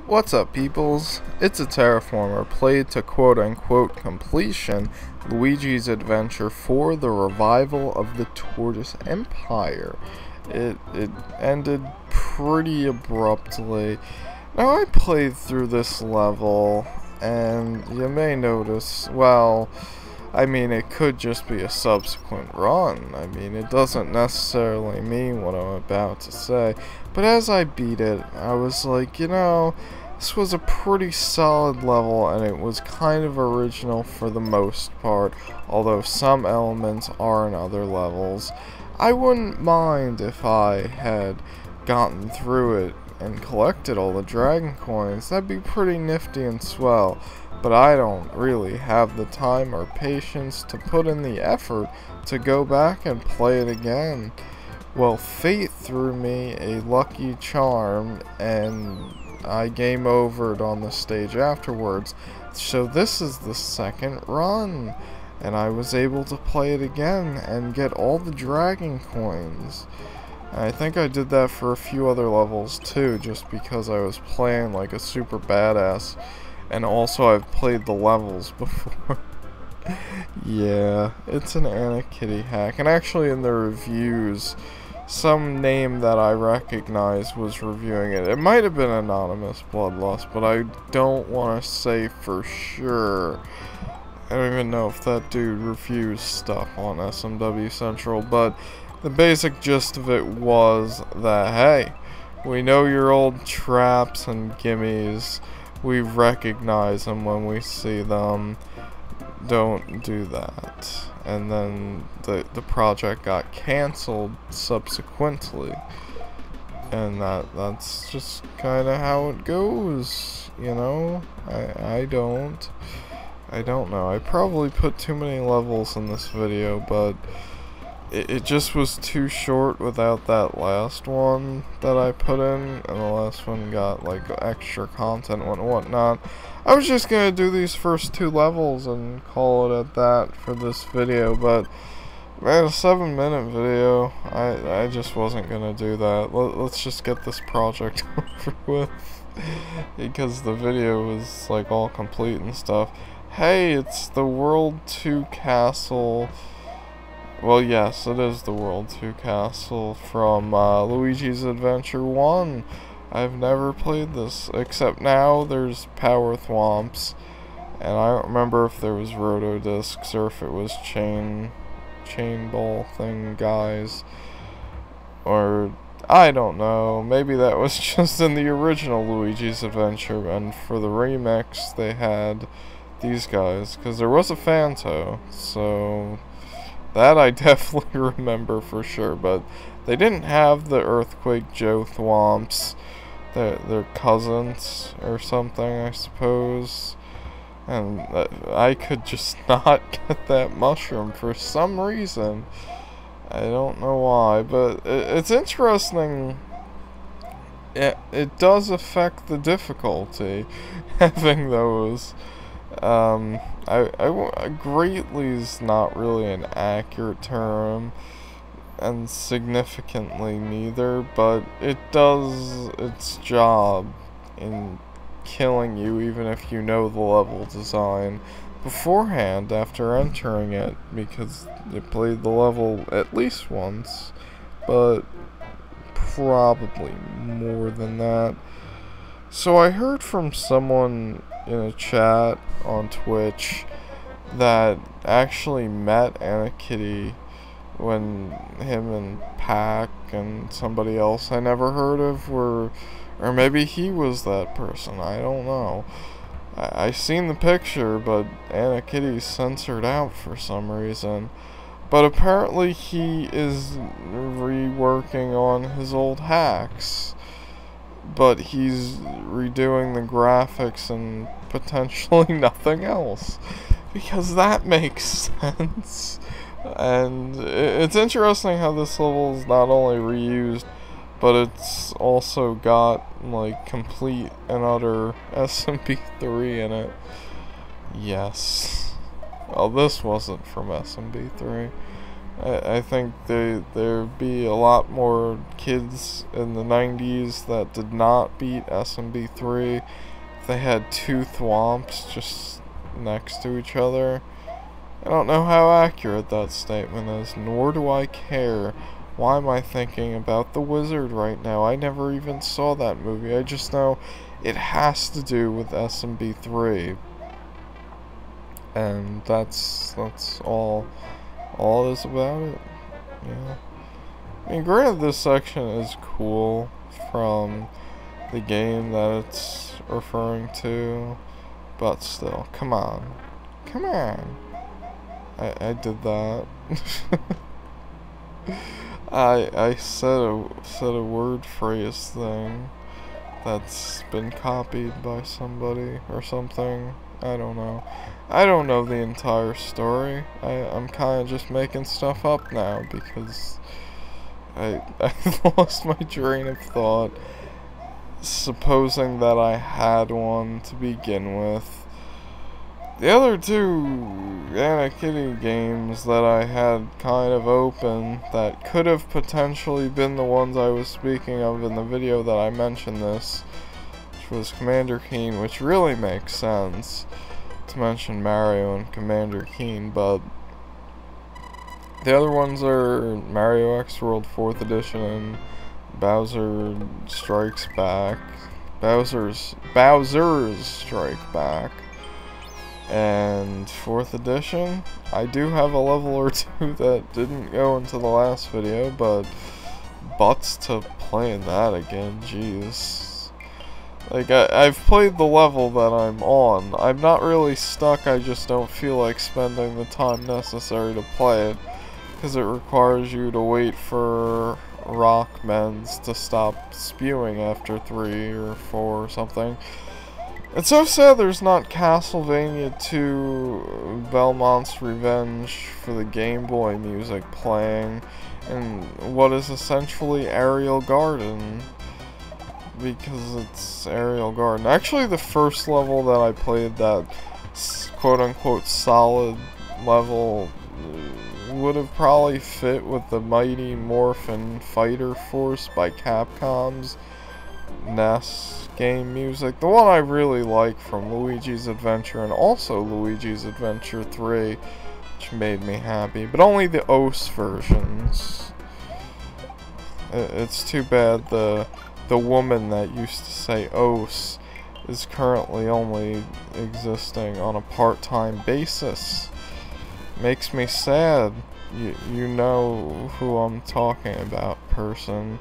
What's up, peoples? It's a Terraformer played to quote-unquote completion Luigi's adventure for the revival of the Tortoise Empire. It ended pretty abruptly. Now, I played through this level, and you may notice, well, I mean, it could just be a subsequent run. I mean, it doesn't necessarily mean what I'm about to say. But as I beat it, I was like, you know, this was a pretty solid level, and it was kind of original for the most part, although some elements are in other levels. I wouldn't mind if I had gotten through it and collected all the dragon coins. That'd be pretty nifty and swell. But I don't really have the time or patience to put in the effort to go back and play it again. Well, fate threw me a lucky charm, and I game overed on the stage afterwards. So this is the second run, and I was able to play it again and get all the dragon coins. I think I did that for a few other levels too, just because I was playing like a super badass. And also, I've played the levels before. Yeah, it's an Anna Kitty hack. And actually, in the reviews, some name that I recognize was reviewing it. It might have been Anonymous Bloodlust, but I don't want to say for sure. I don't even know if that dude reviews stuff on SMW Central, but the basic gist of it was that, hey, we know your old traps and gimmies. We recognize them when we see them. Don't do that. And then the project got canceled subsequently. And that's just kind of how it goes, you know? I don't know. I probably put too many levels in this video, but it just was too short without that last one that I put in, and the last one got like extra content and whatnot. I was just gonna do these first two levels and call it at that for this video, but man, a 7-minute video, I just wasn't gonna do that. Let's just get this project over with, because the video was like all complete and stuff. Hey, it's the World 2 Castle. Well, yes, it is the World 2 Castle from Luigi's Adventure 1. I've never played this, except now there's Power Thwomps, and I don't remember if there was Roto Discs or if it was chain ball thing guys, or I don't know, maybe that was just in the original Luigi's Adventure, and for the remix they had these guys, because there was a Phanto, so that I definitely remember for sure, but they didn't have the Earthquake Joe Thwomps. They're cousins or something, I suppose. And I could just not get that mushroom for some reason. I don't know why, but it's interesting. It does affect the difficulty, having those. Greatly is not really an accurate term, and significantly neither, but it does its job in killing you even if you know the level design beforehand after entering it, because you played the level at least once, but probably more than that. So I heard from someone in a chat on Twitch that actually met Anna Kitty when him and Pac and somebody else I never heard of were, or maybe he was that person, I don't know. I seen the picture, but Anna Kitty's censored out for some reason. But apparently he is reworking on his old hacks, but he's redoing the graphics and potentially nothing else, because that makes sense. And it's interesting how this level is not only reused, but it's also got like complete and utter SMB3 in it. Yes. Well, this wasn't from SMB3. I think there'd be a lot more kids in the 90s that did not beat SMB3 if they had two Thwomps just next to each other. I don't know how accurate that statement is, nor do I care. Why am I thinking about the Wizard right now? I never even saw that movie. I just know it has to do with SMB3. And that's all it is about it. Yeah. I mean, granted, this section is cool from the game that it's referring to, but still, come on. Come on. I did that. I said a word phrase thing that's been copied by somebody or something. I don't know. I don't know the entire story. I'm kind of just making stuff up now because I lost my train of thought, supposing that I had one to begin with. The other two Anna Kitty games that I had kind of open that could have potentially been the ones I was speaking of in the video that I mentioned this, which was Commander Keen, which really makes sense to mention Mario and Commander Keen, but the other ones are Mario X World 4th Edition and Bowser Strikes Back. Bowser's Strike Back. And 4th edition, I do have a level or two that didn't go into the last video, but butts to playing that again, jeez. Like, I've played the level that I'm on. I'm not really stuck, I just don't feel like spending the time necessary to play it, because it requires you to wait for Rockmens to stop spewing after 3 or 4 or something. It's so sad there's not Castlevania 2 Belmont's Revenge for the Game Boy music playing in what is essentially Ariel Garden, because it's Ariel Garden. Actually, the first level that I played, that quote-unquote solid level, would have probably fit with the Mighty Morphin Fighter Force by Capcom's NES game music. The one I really like from Luigi's Adventure and also Luigi's Adventure 3, which made me happy, but only the LA1OSE versions. It's too bad the woman that used to say LA1OSE is currently only existing on a part-time basis. Makes me sad. You know who I'm talking about, person.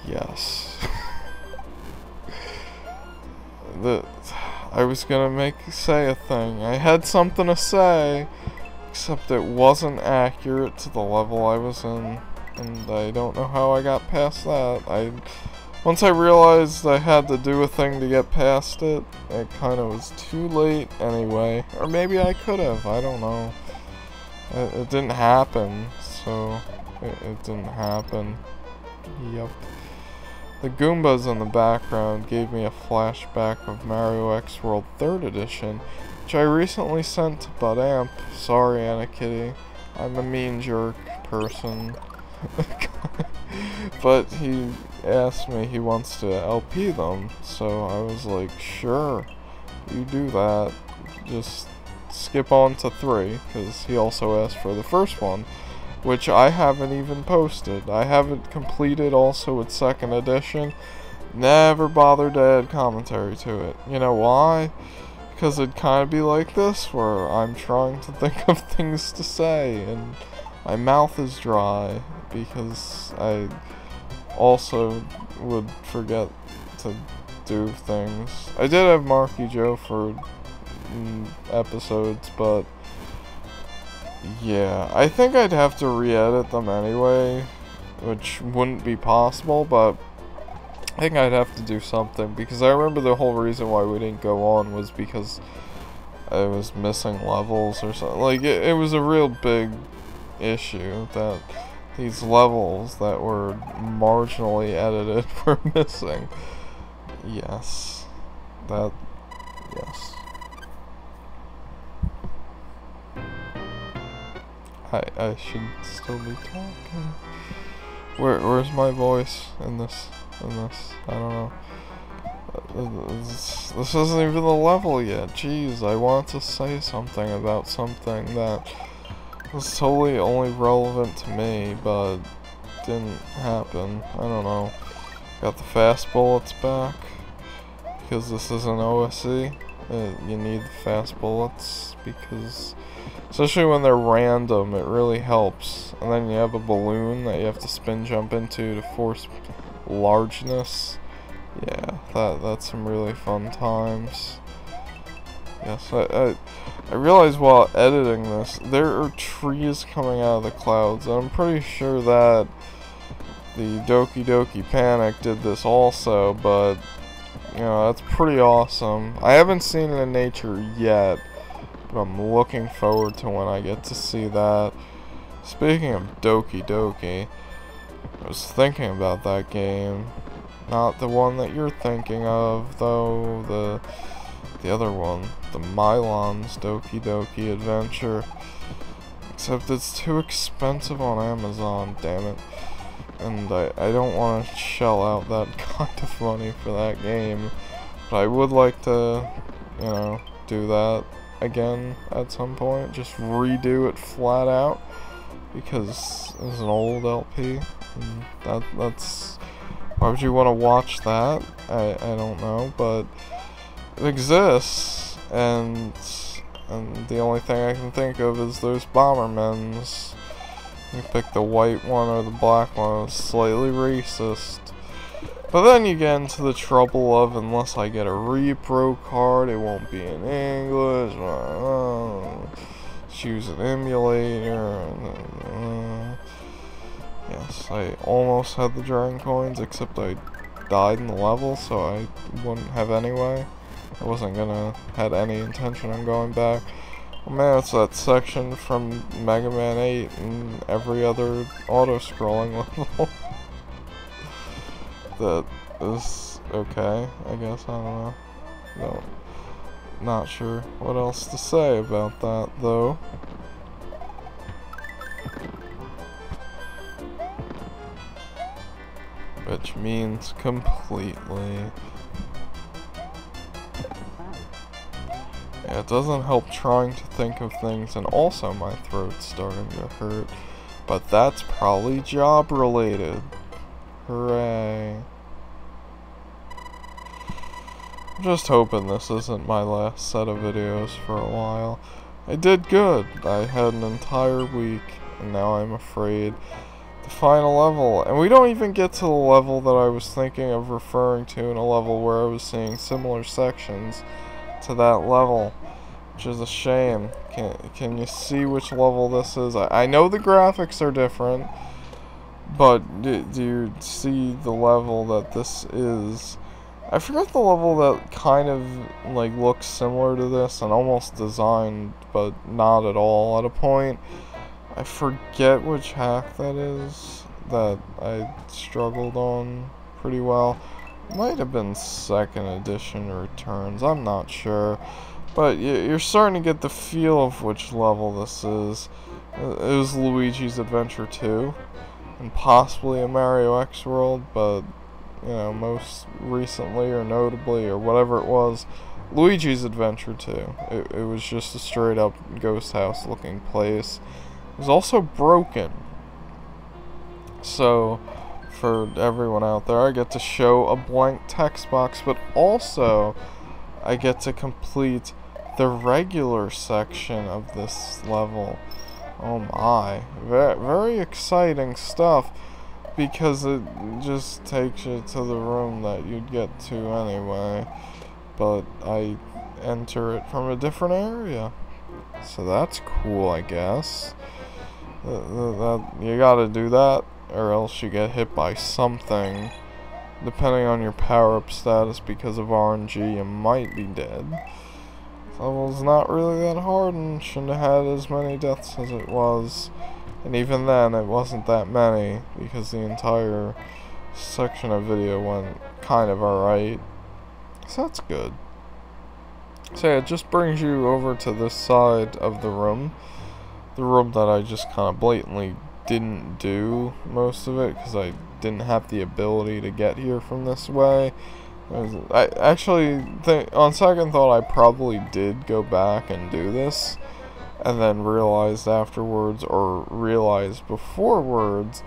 Yes. I was gonna say a thing. I had something to say, except it wasn't accurate to the level I was in, and I don't know how I got past that. Once I realized I had to do a thing to get past it, it kind of was too late anyway. Or maybe I could have, I don't know. It didn't happen, so it didn't happen. Yup. The Goombas in the background gave me a flashback of Mario X World 3rd Edition, which I recently sent to Bud Amp. Sorry, Anna Kitty. I'm a mean jerk person. But he asked me he wants to LP them, so I was like, sure, you do that. Just skip on to 3, because he also asked for the first one, which I haven't even posted. I haven't completed also its 2nd edition. Never bothered to add commentary to it. You know why? Because it'd kind of be like this, where I'm trying to think of things to say, and my mouth is dry, because I also would forget to do things. I did have Marky Joe for episodes, but yeah, I think I'd have to re-edit them anyway, which wouldn't be possible, but I think I'd have to do something, because I remember the whole reason why we didn't go on was because I was missing levels or something. Like, it was a real big issue that these levels that were marginally edited were missing. Yes. Yes. I should still be talking. Where's my voice in this? I don't know. This isn't even the level yet. Jeez, I want to say something about something that was totally only relevant to me, but didn't happen. I don't know. Got the fast bullets back because this is an OSE. You need the fast bullets because, especially when they're random, it really helps. And then you have a balloon that you have to spin jump into to force largeness. Yeah, that's some really fun times. Yes, I realized while editing this, there are trees coming out of the clouds, and I'm pretty sure that the Doki Doki Panic did this also, but, you know, that's pretty awesome. I haven't seen it in nature yet, but I'm looking forward to when I get to see that. Speaking of Doki Doki, I was thinking about that game. Not the one that you're thinking of, though, the other one, the Milon's Doki Doki Adventure. Except it's too expensive on Amazon, damn it. And I don't want to shell out that kind of money for that game. But I would like to, you know, do that again at some point. Just redo it flat out. Because it's an old LP. And that's... Why would you want to watch that? I don't know, but it exists, and the only thing I can think of is those Bombermans. You pick the white one or the black one. It's slightly racist. But then you get into the trouble of, unless I get a repro card, it won't be in English. Choose an emulator. Yes, I almost had the Dragon Coins, except I died in the level, so I wouldn't have anyway. I wasn't gonna have any intention on going back. Oh man, it's that section from Mega Man 8 and every other auto-scrolling level. That is okay, I guess, I don't know. No, not sure what else to say about that, though. Which means completely. Yeah, it doesn't help trying to think of things, and also my throat's starting to hurt. But that's probably job related. Hooray. I'm just hoping this isn't my last set of videos for a while. I did good. I had an entire week, and now I'm afraid. The final level, and we don't even get to the level that I was thinking of referring to in a level where I was seeing similar sections to that level, which is a shame. Can you see which level this is? I know the graphics are different, but do you see the level that this is? I forgot the level that kind of like looks similar to this and almost designed, but not at all at a point. I forget which hack that is that I struggled on pretty well. Might have been 2nd edition Returns, I'm not sure. But you're starting to get the feel of which level this is. It was Luigi's Adventure 2, and possibly a Mario X World, but, you know, most recently or notably or whatever it was, Luigi's Adventure 2. It was just a straight up ghost house looking place. It was also broken. So, for everyone out there, I get to show a blank text box, but also I get to complete the regular section of this level. Oh my. Very exciting stuff, because it just takes you to the room that you'd get to anyway. But I enter it from a different area. So that's cool, I guess. You gotta do that, or else you get hit by something. Depending on your power-up status, because of RNG, you might be dead. This level's not really that hard, and shouldn't have had as many deaths as it was. And even then, it wasn't that many, because the entire section of video went kind of alright. So that's good. So yeah, it just brings you over to this side of the room. the room that I just kind of blatantly didn't do most of it because I didn't have the ability to get here from this way. I actually think, on second thought, I probably did go back and do this, and then realized afterwards, or realized beforewards,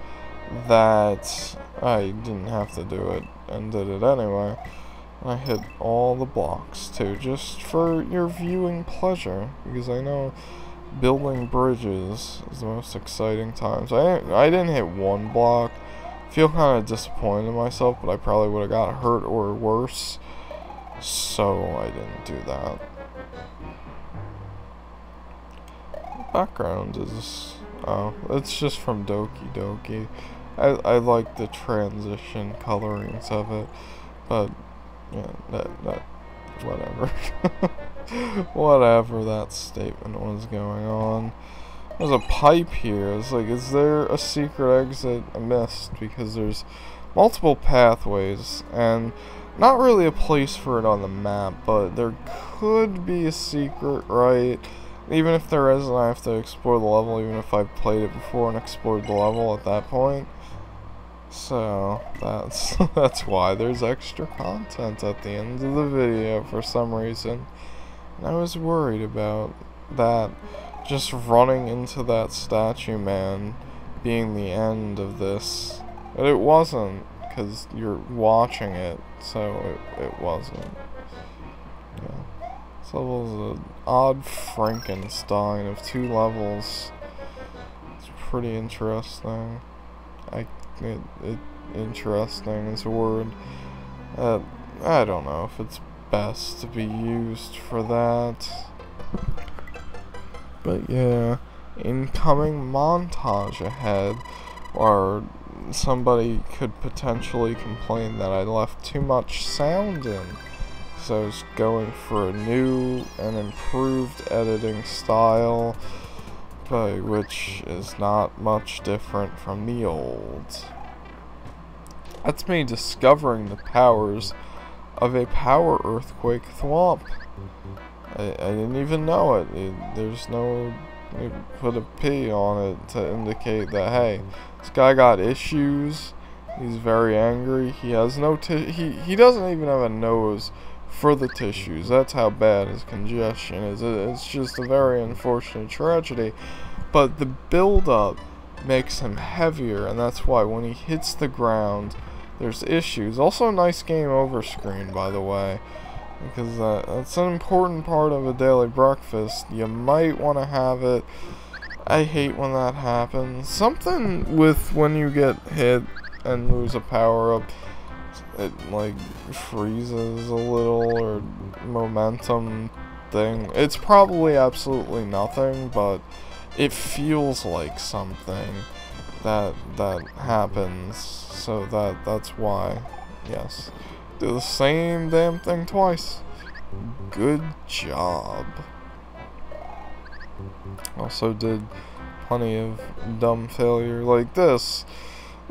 that I didn't have to do it, and did it anyway. I hit all the blocks too, just for your viewing pleasure, because I know building bridges is the most exciting times. I didn't hit one block. Feel kind of disappointed in myself, but I probably would have got hurt or worse, so I didn't do that. Background is, oh, it's just from Doki Doki. I like the transition colorings of it, but yeah, that whatever. Whatever that statement was going on. There's a pipe here. It's like, is there a secret exit? I missed, because there's multiple pathways, and not really a place for it on the map, but there could be a secret, right? Even if there isn't, I have to explore the level, even if I've played it before and explored the level at that point. So, that's why there's extra content at the end of the video for some reason. And I was worried about that. Just running into that statue man being the end of this. But it wasn't, because you're watching it, so it wasn't. Yeah. This level is an odd Frankenstein of 2 levels. It's pretty interesting. Interesting is a word. I don't know if it's best to be used for that. But yeah, incoming montage ahead, or somebody could potentially complain that I left too much sound in, so I was going for a new and improved editing style, but which is not much different from the old. That's me discovering the powers of a power earthquake thwomp. I didn't even know it. There's no... They put a P on it to indicate that, hey, this guy got issues. He's very angry. He has no he doesn't even have a nose for the tissues. That's how bad his congestion is. It's just a very unfortunate tragedy. But the build-up makes him heavier, and that's why when he hits the ground, there's issues. Also, a nice game over screen, by the way. Because that's an important part of a daily breakfast. You might want to have it. I hate when that happens. Something with when you get hit and lose a power-up, it like freezes a little, or momentum thing. It's probably absolutely nothing, but it feels like something that happens. So that's why, yes. Do the same damn thing twice. Good job. Also did plenty of dumb failure like this.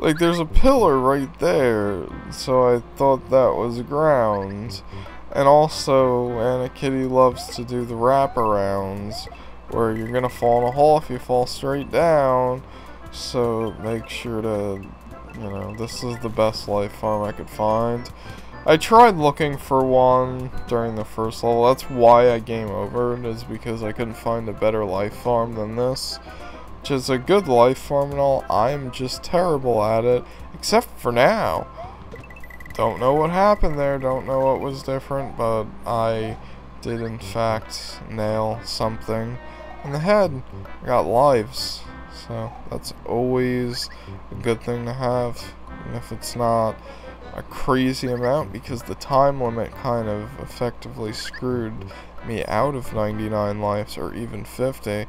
Like, there's a pillar right there, so I thought that was ground. And also, Anna Kitty loves to do the wraparounds, where you're gonna fall in a hole if you fall straight down. So make sure to, you know, this is the best life farm I could find. I tried looking for one during the first level. That's why I game over, is because I couldn't find a better life farm than this. Which is a good life farm and all. I'm just terrible at it, except for now. Don't know what happened there, don't know what was different, but I did in fact nail something in the head. I got lives, so that's always a good thing to have, even if it's not a crazy amount, because the time limit kind of effectively screwed me out of 99 lives, or even 50.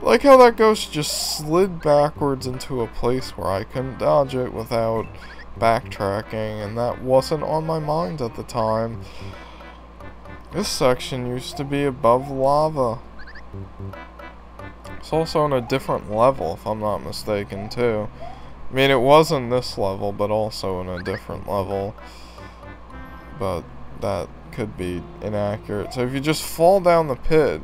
Like how that ghost just slid backwards into a place where I couldn't dodge it without backtracking, and that wasn't on my mind at the time. This section used to be above lava. It's also on a different level, if I'm not mistaken, too. I mean, it was on this level, but also in a different level. But that could be inaccurate. So if you just fall down the pit,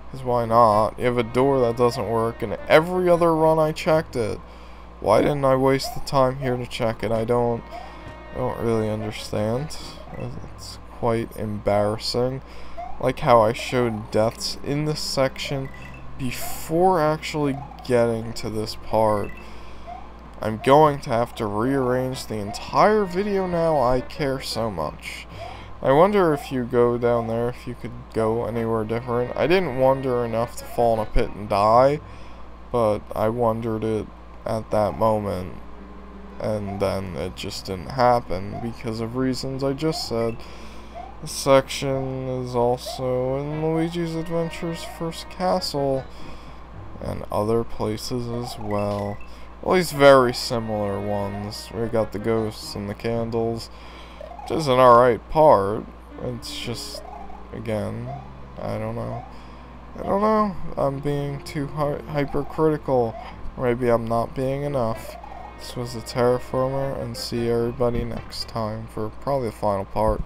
Because why not? You have a door that doesn't work, and every other run I checked it. Why didn't I waste the time here to check it? I don't really understand. It's quite embarrassing. Like how I showed deaths in this section before actually getting to this part. I'm going to have to rearrange the entire video now. I care so much. I wonder if you go down there, if you could go anywhere different. I didn't wonder enough to fall in a pit and die, but I wondered it at that moment, and then it just didn't happen because of reasons I just said. This section is also in Luigi's Adventure's first castle, and other places as well. At least very similar ones. We got the ghosts and the candles, which is an alright part. It's just, again, I don't know. I'm being too hypercritical. Maybe I'm not being enough. This was the Terraformer, and see everybody next time for probably the final part.